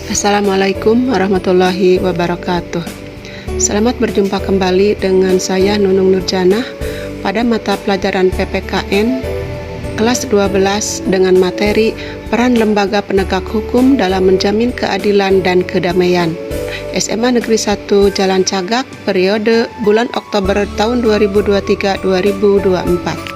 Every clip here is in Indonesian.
Assalamualaikum warahmatullahi wabarakatuh. Selamat berjumpa kembali dengan saya Nunung Nurjanah pada mata pelajaran PPKN kelas 12 dengan materi peran lembaga penegak hukum dalam menjamin keadilan dan kedamaian. SMA Negeri 1 Jalan Cagak, periode bulan Oktober tahun 2023-2024.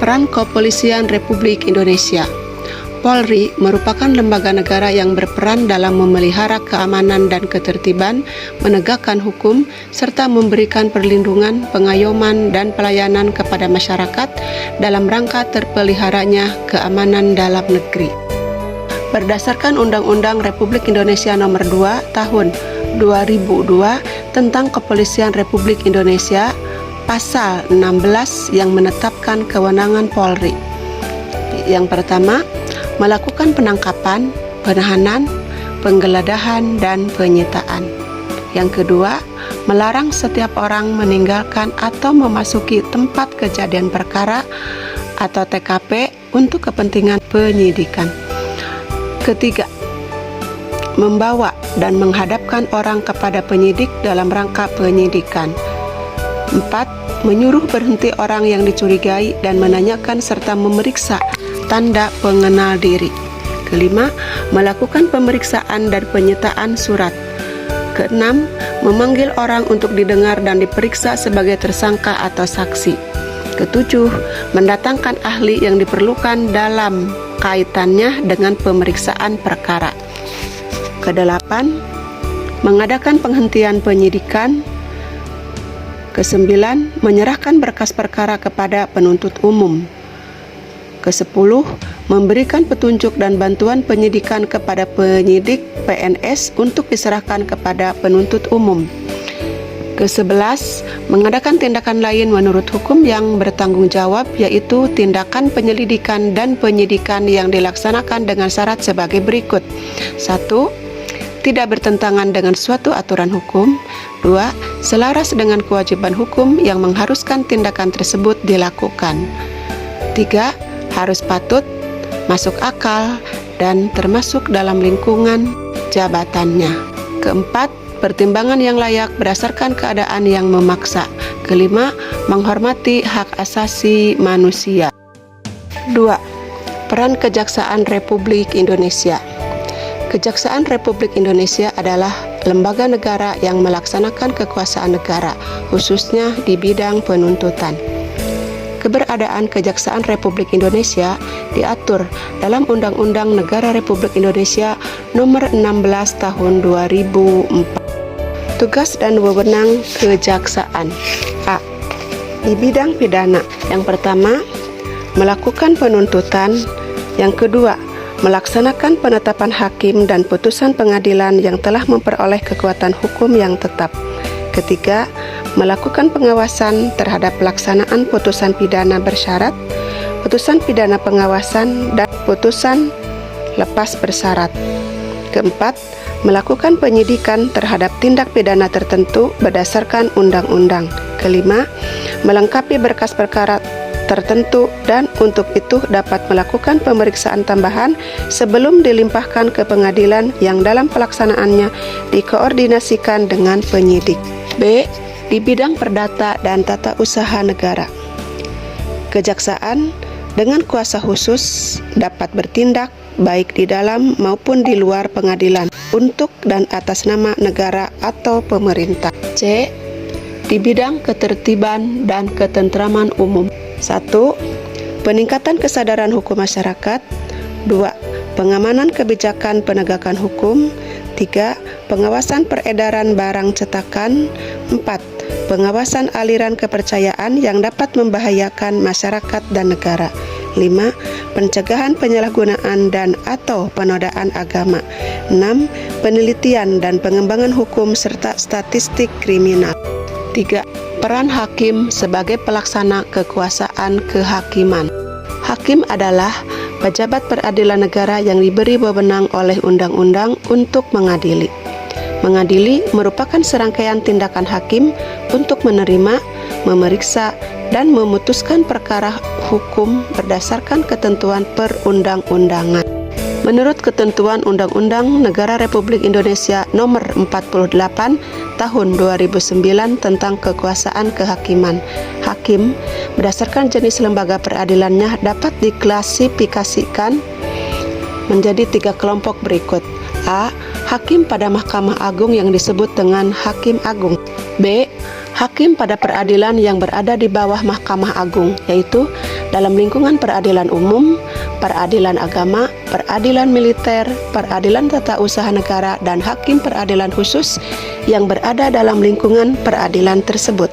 Peran Kepolisian Republik Indonesia. Polri merupakan lembaga negara yang berperan dalam memelihara keamanan dan ketertiban, menegakkan hukum, serta memberikan perlindungan, pengayoman, dan pelayanan kepada masyarakat dalam rangka terpeliharanya keamanan dalam negeri. Berdasarkan Undang-Undang Republik Indonesia Nomor 2 Tahun 2002 tentang Kepolisian Republik Indonesia, Pasal 16 yang menetapkan kewenangan Polri. Yang pertama, melakukan penangkapan, penahanan, penggeledahan, dan penyitaan. Yang kedua, melarang setiap orang meninggalkan atau memasuki tempat kejadian perkara atau TKP untuk kepentingan penyidikan. Ketiga, membawa dan menghadapkan orang kepada penyidik dalam rangka penyidikan. 4. Menyuruh berhenti orang yang dicurigai dan menanyakan serta memeriksa tanda pengenal diri. Kelima, melakukan pemeriksaan dan penyitaan surat. Keenam, memanggil orang untuk didengar dan diperiksa sebagai tersangka atau saksi. Ketujuh, mendatangkan ahli yang diperlukan dalam kaitannya dengan pemeriksaan perkara. Kedelapan, mengadakan penghentian penyidikan. Kesembilan, menyerahkan berkas perkara kepada penuntut umum. Kesepuluh, memberikan petunjuk dan bantuan penyidikan kepada penyidik PNS untuk diserahkan kepada penuntut umum. Kesebelas, mengadakan tindakan lain menurut hukum yang bertanggung jawab, yaitu tindakan penyelidikan dan penyidikan yang dilaksanakan dengan syarat sebagai berikut. 1. Tidak bertentangan dengan suatu aturan hukum. 2. Selaras dengan kewajiban hukum yang mengharuskan tindakan tersebut dilakukan. 3. Harus patut, masuk akal, dan termasuk dalam lingkungan jabatannya. Keempat, pertimbangan yang layak berdasarkan keadaan yang memaksa. Kelima, menghormati hak asasi manusia. 2. Peran Kejaksaan Republik Indonesia. Kejaksaan Republik Indonesia adalah lembaga negara yang melaksanakan kekuasaan negara, khususnya di bidang penuntutan. Keberadaan Kejaksaan Republik Indonesia diatur dalam Undang-Undang Negara Republik Indonesia Nomor 16 Tahun 2004. Tugas dan wewenang Kejaksaan. A. Di bidang pidana. Yang pertama, melakukan penuntutan. Yang kedua, melaksanakan penetapan hakim dan putusan pengadilan yang telah memperoleh kekuatan hukum yang tetap. Ketiga, melakukan pengawasan terhadap pelaksanaan putusan pidana bersyarat, putusan pidana pengawasan, dan putusan lepas bersyarat. Keempat, melakukan penyidikan terhadap tindak pidana tertentu berdasarkan undang-undang. Kelima, melengkapi berkas perkara tertentu dan untuk itu dapat melakukan pemeriksaan tambahan sebelum dilimpahkan ke pengadilan yang dalam pelaksanaannya dikoordinasikan dengan penyidik. B. Di bidang perdata dan tata usaha negara. Kejaksaan dengan kuasa khusus dapat bertindak baik di dalam maupun di luar pengadilan untuk dan atas nama negara atau pemerintah. C. Di bidang ketertiban dan ketentraman umum. 1. Peningkatan kesadaran hukum masyarakat. 2. Pengamanan kebijakan penegakan hukum. 3. Pengawasan peredaran barang cetakan. 4. Pengawasan aliran kepercayaan yang dapat membahayakan masyarakat dan negara. 5. Pencegahan penyalahgunaan dan atau penodaan agama. 6. Penelitian dan pengembangan hukum serta statistik kriminal. 3. Peran hakim sebagai pelaksana kekuasaan kehakiman. Hakim adalah pejabat peradilan negara yang diberi wewenang oleh undang-undang untuk mengadili. Mengadili merupakan serangkaian tindakan hakim untuk menerima, memeriksa, dan memutuskan perkara hukum berdasarkan ketentuan perundang-undangan. Menurut ketentuan Undang-Undang Negara Republik Indonesia Nomor 48 Tahun 2009 tentang kekuasaan kehakiman, hakim berdasarkan jenis lembaga peradilannya dapat diklasifikasikan menjadi 3 kelompok berikut. A. Hakim pada Mahkamah Agung yang disebut dengan Hakim Agung. B. Hakim pada peradilan yang berada di bawah Mahkamah Agung, yaitu dalam lingkungan peradilan umum, peradilan agama, peradilan militer, peradilan tata usaha negara, dan hakim peradilan khusus yang berada dalam lingkungan peradilan tersebut.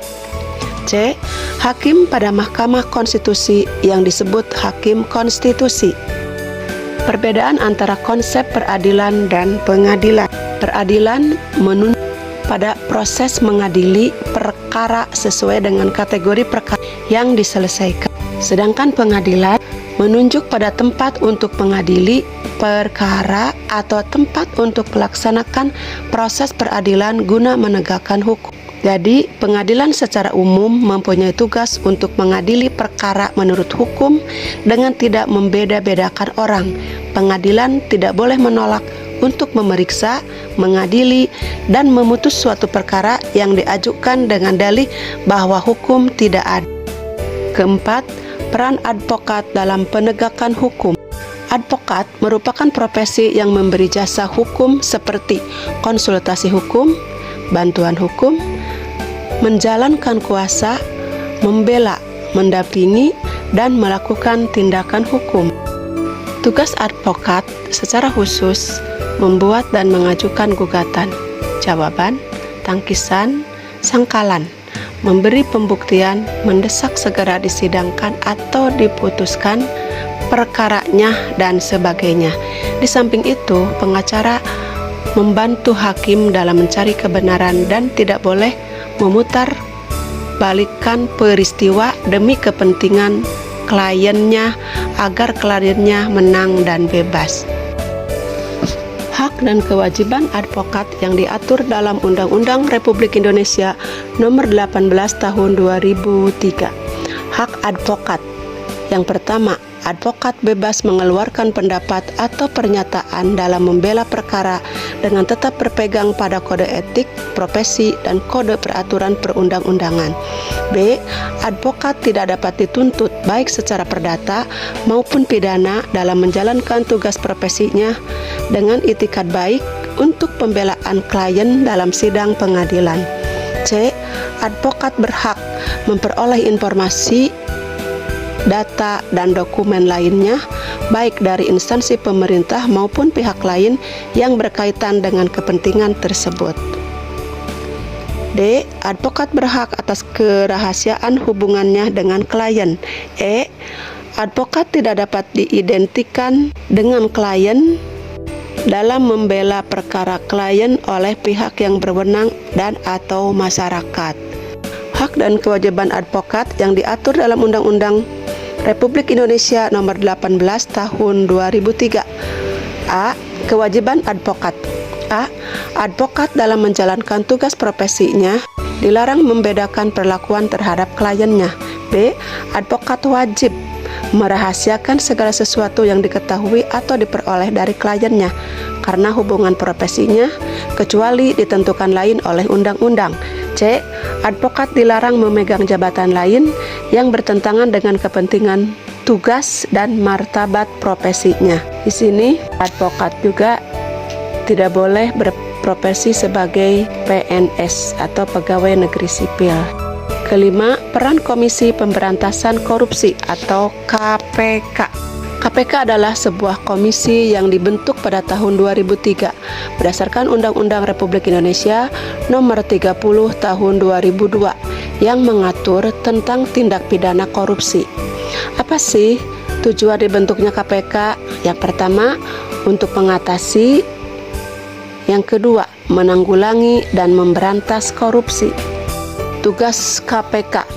C. Hakim pada Mahkamah Konstitusi yang disebut Hakim Konstitusi. Perbedaan antara konsep peradilan dan pengadilan. Peradilan menuntut pada proses mengadili perkara sesuai dengan kategori perkara yang diselesaikan. Sedangkan pengadilan menunjuk pada tempat untuk mengadili perkara atau tempat untuk melaksanakan proses peradilan guna menegakkan hukum. Jadi, pengadilan secara umum mempunyai tugas untuk mengadili perkara menurut hukum dengan tidak membeda-bedakan orang. Pengadilan tidak boleh menolak untuk memeriksa, mengadili, dan memutus suatu perkara yang diajukan dengan dalih bahwa hukum tidak ada. Keempat, peran advokat dalam penegakan hukum. Advokat merupakan profesi yang memberi jasa hukum seperti konsultasi hukum, bantuan hukum, menjalankan kuasa, membela, mendampingi, dan melakukan tindakan hukum. Tugas advokat secara khusus membuat dan mengajukan gugatan, jawaban, tangkisan, sangkalan, memberi pembuktian, mendesak segera disidangkan atau diputuskan perkaranya, dan sebagainya. Di samping itu, pengacara membantu hakim dalam mencari kebenaran dan tidak boleh memutar balikan peristiwa demi kepentingan kliennya agar kliennya menang dan bebas. Hak dan kewajiban advokat yang diatur dalam Undang-Undang Republik Indonesia Nomor 18 Tahun 2003. Hak advokat. Yang pertama, advokat bebas mengeluarkan pendapat atau pernyataan dalam membela perkara dengan tetap berpegang pada kode etik, profesi, dan kode peraturan perundang-undangan. B. Advokat tidak dapat dituntut baik secara perdata maupun pidana dalam menjalankan tugas profesinya dengan itikat baik untuk pembelaan klien dalam sidang pengadilan. C. Advokat berhak memperoleh informasi, data, dan dokumen lainnya baik dari instansi pemerintah maupun pihak lain yang berkaitan dengan kepentingan tersebut. D. Advokat berhak atas kerahasiaan hubungannya dengan klien. E. Advokat tidak dapat diidentikan dengan klien dalam membela perkara klien oleh pihak yang berwenang dan atau masyarakat. Hak dan kewajiban advokat yang diatur dalam Undang-Undang Republik Indonesia Nomor 18 Tahun 2003. A. Kewajiban advokat. A. Advokat dalam menjalankan tugas profesinya dilarang membedakan perlakuan terhadap kliennya. B. Advokat wajib merahasiakan segala sesuatu yang diketahui atau diperoleh dari kliennya karena hubungan profesinya, kecuali ditentukan lain oleh undang-undang. C. Advokat dilarang memegang jabatan lain yang bertentangan dengan kepentingan, tugas, dan martabat profesinya. Di sini, advokat juga tidak boleh berprofesi sebagai PNS atau pegawai negeri sipil. Kelima, peran Komisi Pemberantasan Korupsi atau KPK. KPK adalah sebuah komisi yang dibentuk pada tahun 2003 berdasarkan Undang-Undang Republik Indonesia Nomor 30 Tahun 2002 yang mengatur tentang tindak pidana korupsi. Apa sih tujuan dibentuknya KPK? Yang pertama, untuk mengatasi. Yang kedua, menanggulangi dan memberantas korupsi. Tugas KPK.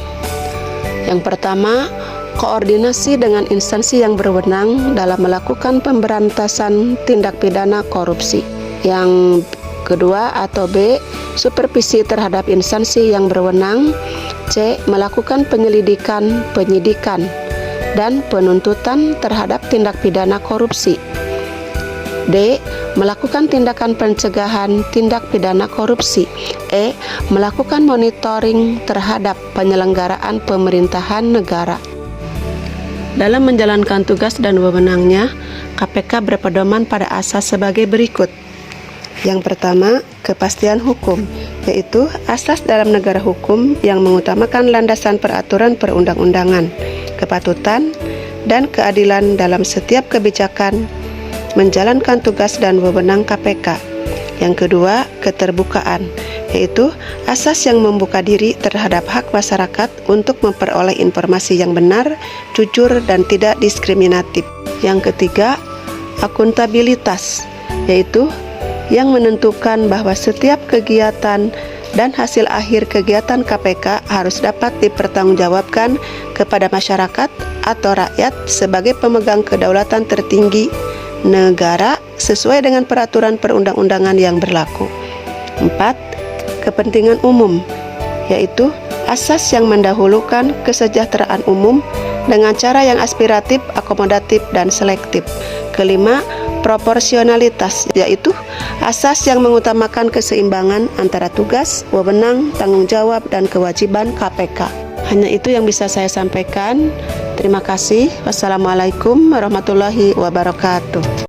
Yang pertama, koordinasi dengan instansi yang berwenang dalam melakukan pemberantasan tindak pidana korupsi. Yang kedua atau B, supervisi terhadap instansi yang berwenang. C. Melakukan penyelidikan, penyidikan, dan penuntutan terhadap tindak pidana korupsi. D. Melakukan tindakan pencegahan tindak pidana korupsi. E. Melakukan monitoring terhadap penyelenggaraan pemerintahan negara. Dalam menjalankan tugas dan wewenangnya, KPK berpedoman pada asas sebagai berikut. Yang pertama, kepastian hukum, yaitu asas dalam negara hukum yang mengutamakan landasan peraturan perundang-undangan, kepatutan, dan keadilan dalam setiap kebijakan menjalankan tugas dan wewenang KPK. Yang kedua, keterbukaan, yaitu asas yang membuka diri terhadap hak masyarakat untuk memperoleh informasi yang benar, jujur, dan tidak diskriminatif. Yang ketiga, akuntabilitas, yaitu yang menentukan bahwa setiap kegiatan dan hasil akhir kegiatan KPK harus dapat dipertanggungjawabkan kepada masyarakat atau rakyat sebagai pemegang kedaulatan tertinggi negara sesuai dengan peraturan perundang-undangan yang berlaku. 4. Kepentingan umum, yaitu asas yang mendahulukan kesejahteraan umum dengan cara yang aspiratif, akomodatif, dan selektif. Kelima, proporsionalitas, yaitu asas yang mengutamakan keseimbangan antara tugas, wewenang, tanggung jawab, dan kewajiban KPK. Hanya itu yang bisa saya sampaikan. Terima kasih. Wassalamualaikum warahmatullahi wabarakatuh.